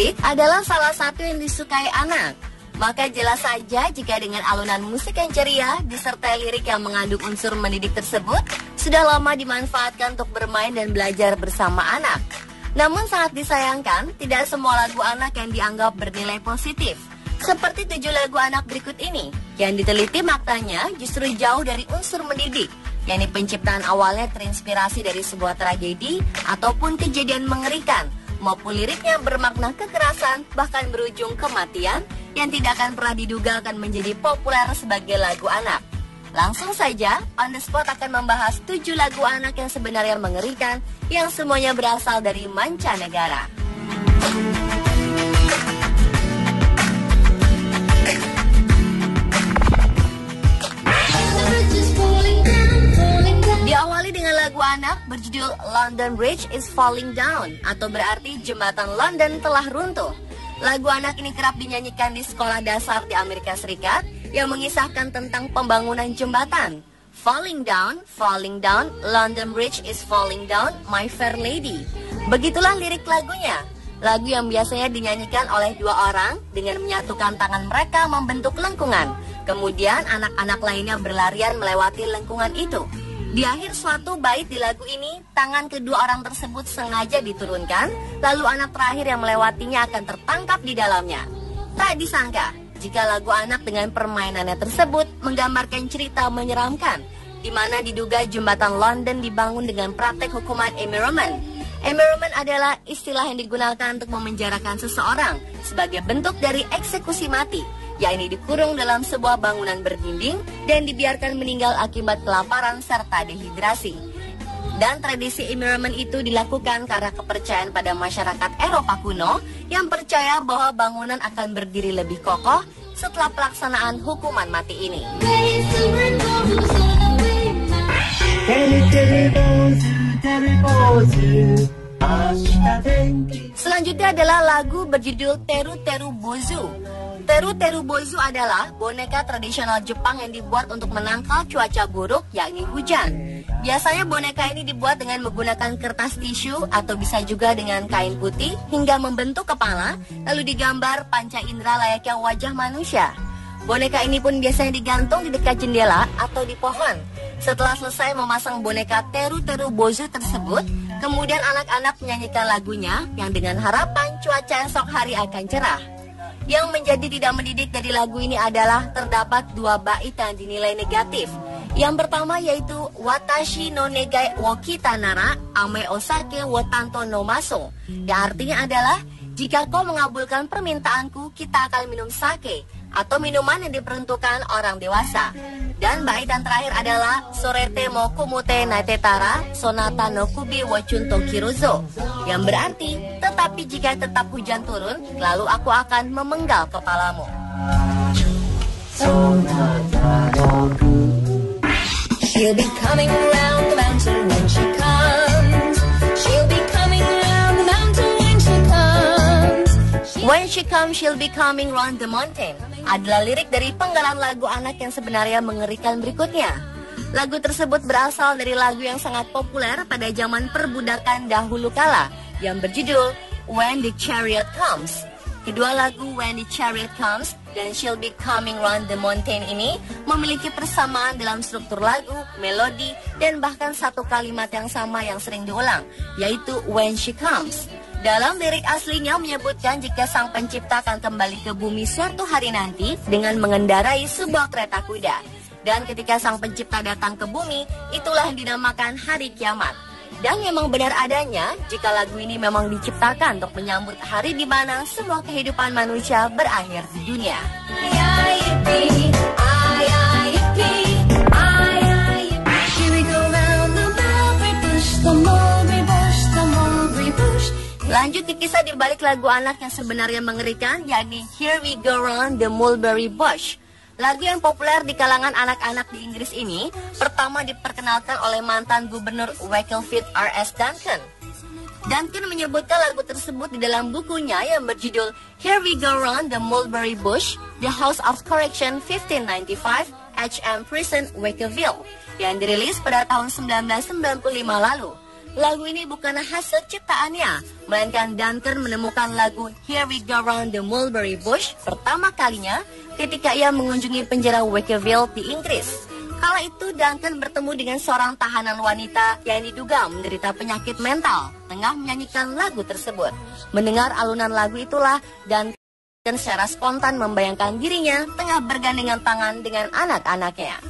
musik adalah salah satu yang disukai anak. Maka jelas saja jika dengan alunan musik yang ceria disertai lirik yang mengandung unsur mendidik tersebut sudah lama dimanfaatkan untuk bermain dan belajar bersama anak. Namun sangat disayangkan, tidak semua lagu anak yang dianggap bernilai positif. Seperti 7 lagu anak berikut ini, yang diteliti maknanya justru jauh dari unsur mendidik, yakni penciptaan awalnya terinspirasi dari sebuah tragedi ataupun kejadian mengerikan, maupun liriknya bermakna kekerasan bahkan berujung kematian yang tidak akan pernah diduga akan menjadi populer sebagai lagu anak. Langsung saja, On The Spot akan membahas 7 lagu anak yang sebenarnya mengerikan yang semuanya berasal dari mancanegara. Diawali dengan lagu anak berjudul London Bridge is Falling Down, atau berarti jembatan London telah runtuh. Lagu anak ini kerap dinyanyikan di sekolah dasar di Amerika Serikat yang mengisahkan tentang pembangunan jembatan. Falling down, London Bridge is falling down, my fair lady. Begitulah lirik lagunya. Lagu yang biasanya dinyanyikan oleh 2 orang dengan menyatukan tangan mereka membentuk lengkungan. Kemudian anak-anak lainnya berlarian melewati lengkungan itu. Di akhir suatu bait di lagu ini, tangan kedua orang tersebut sengaja diturunkan, lalu anak terakhir yang melewatinya akan tertangkap di dalamnya. Tak disangka, jika lagu anak dengan permainannya tersebut menggambarkan cerita menyeramkan, di mana diduga jembatan London dibangun dengan praktek hukuman immerment. Immerment adalah istilah yang digunakan untuk memenjarakan seseorang sebagai bentuk dari eksekusi mati, yakni dikurung dalam sebuah bangunan berdinding dan dibiarkan meninggal akibat kelaparan serta dehidrasi. Dan tradisi immerment itu dilakukan karena kepercayaan pada masyarakat Eropa kuno yang percaya bahwa bangunan akan berdiri lebih kokoh setelah pelaksanaan hukuman mati ini. Selanjutnya adalah lagu berjudul Teru Teru Bozu. Teru Teru Bozu adalah boneka tradisional Jepang yang dibuat untuk menangkal cuaca buruk, yakni hujan. Biasanya boneka ini dibuat dengan menggunakan kertas tisu atau bisa juga dengan kain putih hingga membentuk kepala, lalu digambar panca indera layaknya wajah manusia. Boneka ini pun biasanya digantung di dekat jendela atau di pohon. Setelah selesai memasang boneka Teru Teru Bozu tersebut, kemudian anak-anak menyanyikan lagunya yang dengan harapan cuaca esok hari akan cerah. Yang menjadi tidak mendidik dari lagu ini adalah terdapat 2 bait yang dinilai negatif. Yang pertama yaitu Watashi no negai wo kita nara ame osake wo tanto no maso. Yang artinya adalah jika kau mengabulkan permintaanku, kita akan minum sake atau minuman yang diperuntukkan orang dewasa. Dan bait yang terakhir adalah Sorete mo kumute natetara sonata no kubi wo chunto kiruzo, yang berarti tetapi jika tetap hujan turun, lalu aku akan memenggal kepalamu. She'll be coming around the mountain when she comes. She'll be coming around the mountain when she comes. When she comes, she'll be coming round the mountain adalah lirik dari penggalan lagu anak yang sebenarnya mengerikan berikutnya. Lagu tersebut berasal dari lagu yang sangat populer pada zaman perbudakan dahulu kala yang berjudul When the Chariot Comes. Kedua lagu When the Chariot Comes dan She'll Be Coming Round the Mountain ini memiliki persamaan dalam struktur lagu, melodi, dan bahkan satu kalimat yang sama yang sering diulang, yaitu When She Comes. Dalam lirik aslinya menyebutkan jika sang pencipta akan kembali ke bumi suatu hari nanti dengan mengendarai sebuah kereta kuda. Dan ketika sang pencipta datang ke bumi, itulah yang dinamakan hari kiamat. Dan memang benar adanya jika lagu ini memang diciptakan untuk menyambut hari di mana semua kehidupan manusia berakhir di dunia. Lanjut ke kisah di balik lagu anak yang sebenarnya mengerikan, yakni Here We Go Round the Mulberry Bush. Lagu yang populer di kalangan anak-anak di Inggris ini pertama diperkenalkan oleh mantan gubernur Wakefield R.S. Duncan. Duncan menyebutkan lagu tersebut di dalam bukunya yang berjudul Here We Go Round the Mulberry Bush, The House of Correction 1595, H.M. Prison, Wakefield, yang dirilis pada tahun 1995 lalu. Lagu ini bukan hasil ciptaannya, melainkan Duncan menemukan lagu Here We Go Round the Mulberry Bush pertama kalinya ketika ia mengunjungi penjara Wakeville di Inggris. Kala itu Duncan bertemu dengan seorang tahanan wanita yang diduga menderita penyakit mental tengah menyanyikan lagu tersebut. Mendengar alunan lagu itulah Duncan secara spontan membayangkan dirinya tengah bergandengan tangan dengan anak-anaknya.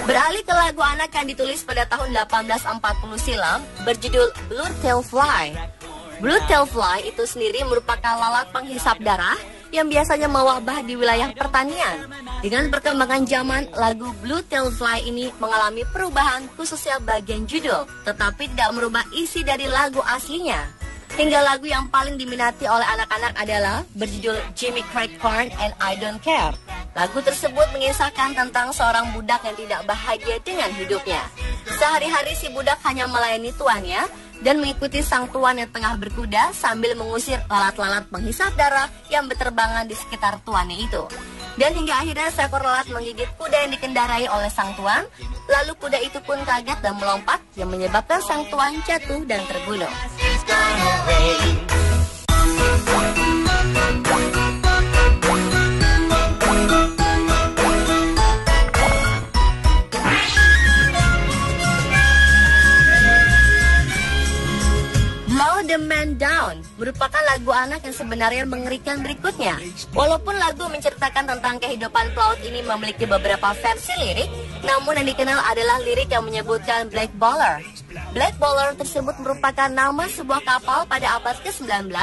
Beralih ke lagu anak yang ditulis pada tahun 1840 silam berjudul Blue-tailed Fly. Blue-tailed Fly itu sendiri merupakan lalat penghisap darah yang biasanya mewabah di wilayah pertanian. Dengan perkembangan zaman, lagu Blue-tailed Fly ini mengalami perubahan khususnya bagian judul, tetapi tidak merubah isi dari lagu aslinya. Hingga lagu yang paling diminati oleh anak-anak adalah berjudul Jimmy Cried Corn and I Don't Care. Lagu tersebut mengisahkan tentang seorang budak yang tidak bahagia dengan hidupnya. Sehari-hari si budak hanya melayani tuannya dan mengikuti sang tuan yang tengah berkuda sambil mengusir lalat-lalat penghisap darah yang berterbangan di sekitar tuannya itu. Dan hingga akhirnya seekor lalat menggigit kuda yang dikendarai oleh sang tuan. Lalu kuda itu pun kaget dan melompat yang menyebabkan sang tuan jatuh dan terbunuh. The Man Down merupakan lagu anak yang sebenarnya mengerikan berikutnya. Walaupun lagu menceritakan tentang kehidupan pelaut ini memiliki beberapa versi lirik, namun yang dikenal adalah lirik yang menyebutkan Black Baller. Black Baller tersebut merupakan nama sebuah kapal pada abad ke-19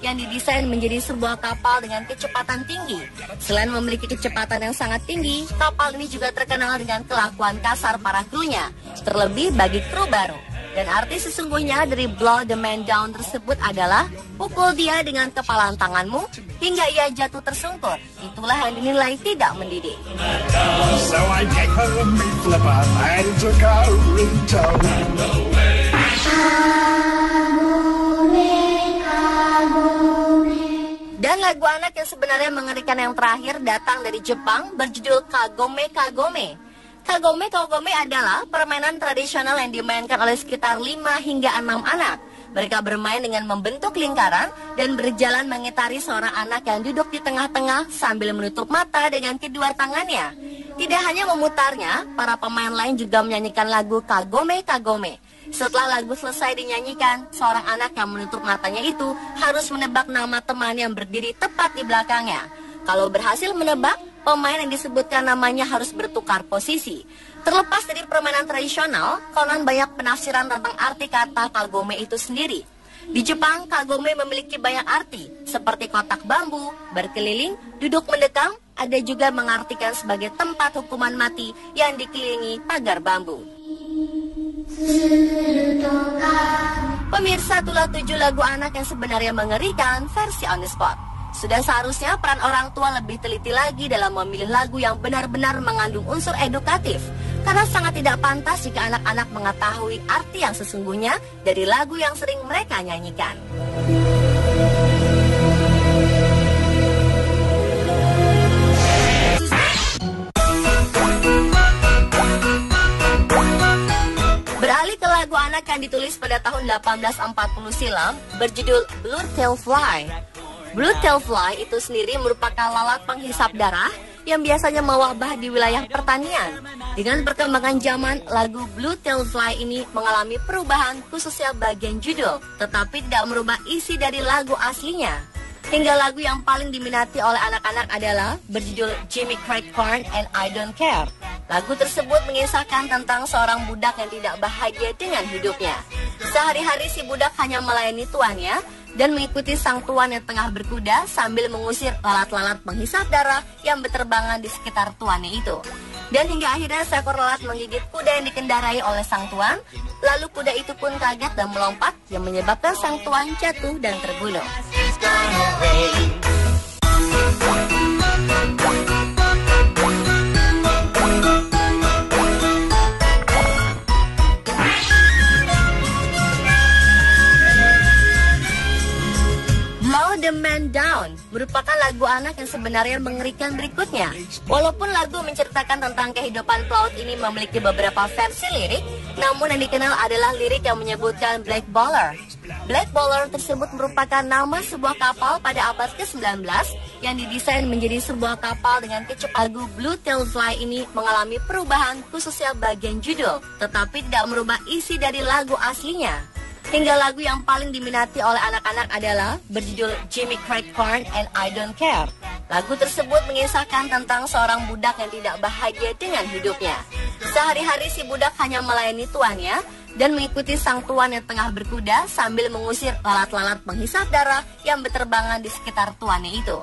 yang didesain menjadi sebuah kapal dengan kecepatan tinggi. Selain memiliki kecepatan yang sangat tinggi, kapal ini juga terkenal dengan kelakuan kasar para krunya, terlebih bagi kru baru. Dan arti sesungguhnya dari Blow the Man Down tersebut adalah pukul dia dengan kepalan tanganmu hingga ia jatuh tersungkur. Itulah yang dinilai tidak mendidik. So I gave her a meat flipper and took her in tow. Dan lagu anak yang sebenarnya mengerikan yang terakhir datang dari Jepang berjudul Kagome Kagome. Kagome Kagome adalah permainan tradisional yang dimainkan oleh sekitar 5 hingga 6 anak. Mereka bermain dengan membentuk lingkaran dan berjalan mengitari seorang anak yang duduk di tengah-tengah sambil menutup mata dengan kedua tangannya. Tidak hanya memutarnya, para pemain lain juga menyanyikan lagu Kagome Kagome. Setelah lagu selesai dinyanyikan, seorang anak yang menutup matanya itu harus menebak nama teman yang berdiri tepat di belakangnya. Kalau berhasil menebak, pemain yang disebutkan namanya harus bertukar posisi. Terlepas dari permainan tradisional, konon banyak penafsiran tentang arti kata kagome itu sendiri. Di Jepang, kagome memiliki banyak arti, seperti kotak bambu, berkeliling, duduk mendekam, ada juga mengartikan sebagai tempat hukuman mati yang dikelilingi pagar bambu. Pemirsa, itulah 7 lagu anak yang sebenarnya mengerikan versi on the spot. Sudah seharusnya peran orang tua lebih teliti lagi dalam memilih lagu yang benar-benar mengandung unsur edukatif. Karena sangat tidak pantas jika anak-anak mengetahui arti yang sesungguhnya dari lagu yang sering mereka nyanyikan. Beralih ke lagu anak yang ditulis pada tahun 1840 silam berjudul Blue-tailed Fly. Blue-tailed Fly itu sendiri merupakan lalat penghisap darah yang biasanya mewabah di wilayah pertanian. Dengan perkembangan zaman, lagu Blue-tailed Fly ini mengalami perubahan khususnya bagian judul, tetapi tidak merubah isi dari lagu aslinya. Hingga lagu yang paling diminati oleh anak-anak adalah berjudul Jimmy Cried Corn and I Don't Care. Lagu tersebut mengisahkan tentang seorang budak yang tidak bahagia dengan hidupnya. Sehari-hari si budak hanya melayani tuannya dan mengikuti sang tuan yang tengah berkuda sambil mengusir lalat-lalat penghisap darah yang berterbangan di sekitar tuannya itu. Dan hingga akhirnya seekor lalat menggigit kuda yang dikendarai oleh sang tuan. Lalu kuda itu pun kaget dan melompat yang menyebabkan sang tuan jatuh dan terbunuh. Down merupakan lagu anak yang sebenarnya mengerikan berikutnya. Walaupun lagu menceritakan tentang kehidupan pelaut ini memiliki beberapa versi lirik, namun yang dikenal adalah lirik yang menyebutkan Black Baller. Black Baller tersebut merupakan nama sebuah kapal pada abad ke-19 yang didesain menjadi sebuah kapal dengan kecepatan. Lagu Blue Tail Fly ini mengalami perubahan khususnya bagian judul, tetapi tidak merubah isi dari lagu aslinya. Hingga lagu yang paling diminati oleh anak-anak adalah berjudul Jimmy Craig Corn and I Don't Care. Lagu tersebut mengisahkan tentang seorang budak yang tidak bahagia dengan hidupnya. Sehari-hari si budak hanya melayani tuannya dan mengikuti sang tuan yang tengah berkuda sambil mengusir lalat-lalat penghisap darah yang berterbangan di sekitar tuannya itu.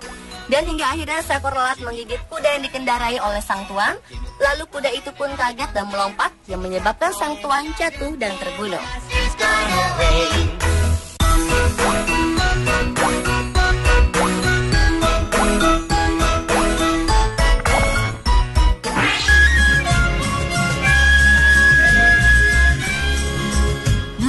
Dan hingga akhirnya seekor lalat menggigit kuda yang dikendarai oleh sang tuan. Lalu kuda itu pun kaget dan melompat yang menyebabkan sang tuan jatuh dan terbunuh.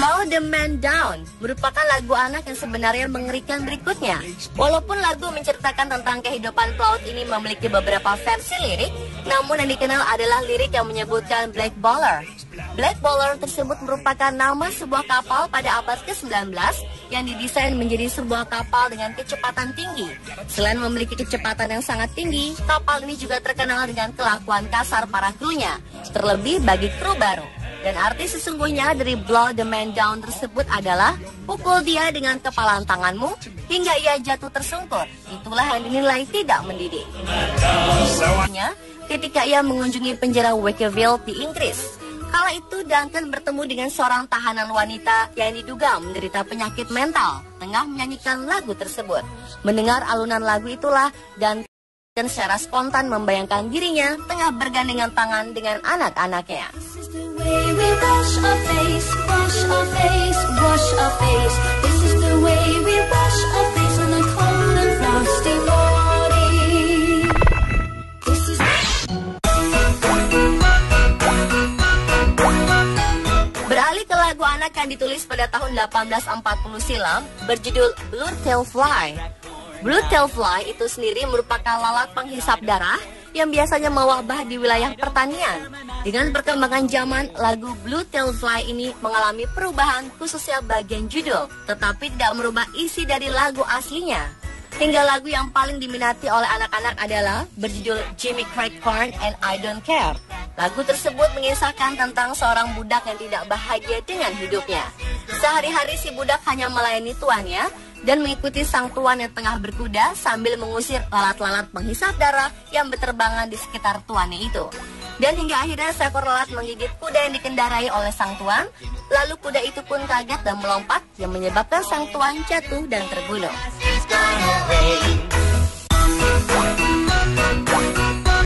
Blow the Man Down merupakan lagu anak yang sebenarnya mengerikan berikutnya. Walaupun lagu menceritakan tentang kehidupan pelaut ini memiliki beberapa versi lirik, namun yang dikenal adalah lirik yang menyebutkan Black Baller. Black Baller tersebut merupakan nama sebuah kapal pada abad ke-19 yang didesain menjadi sebuah kapal dengan kecepatan tinggi. Selain memiliki kecepatan yang sangat tinggi, kapal ini juga terkenal dengan kelakuan kasar para krunya, terlebih bagi kru baru. Dan arti sesungguhnya dari Blow the Man Down tersebut adalah pukul dia dengan kepalan tanganmu hingga ia jatuh tersungkur. Itulah yang dinilai tidak mendidik. Ketika ia mengunjungi penjara Wakeville di Inggris. Kala itu Duncan bertemu dengan seorang tahanan wanita yang diduga menderita penyakit mental tengah menyanyikan lagu tersebut. Mendengar alunan lagu itulah Duncan secara spontan membayangkan dirinya tengah bergandengan tangan dengan anak-anaknya. We wash our face, wash our face, wash our face. This is the way we wash our face on a cold and frosty morning. This is Beralih ke lagu anak yang ditulis pada tahun 1840 silam berjudul Blue Tail Fly. Blue Tail Fly itu sendiri merupakan lalat penghisap darah yang biasanya mewabah di wilayah pertanian. Dengan perkembangan zaman, lagu Blue Tail Fly ini mengalami perubahan khususnya bagian judul, tetapi tidak merubah isi dari lagu aslinya. Hingga lagu yang paling diminati oleh anak-anak adalah berjudul Jimmy Craig Corn and I Don't Care. Lagu tersebut mengisahkan tentang seorang budak yang tidak bahagia dengan hidupnya. Sehari-hari si budak hanya melayani tuannya dan mengikuti sang tuan yang tengah berkuda sambil mengusir lalat-lalat penghisap darah yang berterbangan di sekitar tuannya itu. Dan hingga akhirnya seekor lalat menggigit kuda yang dikendarai oleh sang tuan. Lalu kuda itu pun kaget dan melompat yang menyebabkan sang tuan jatuh dan terbunuh.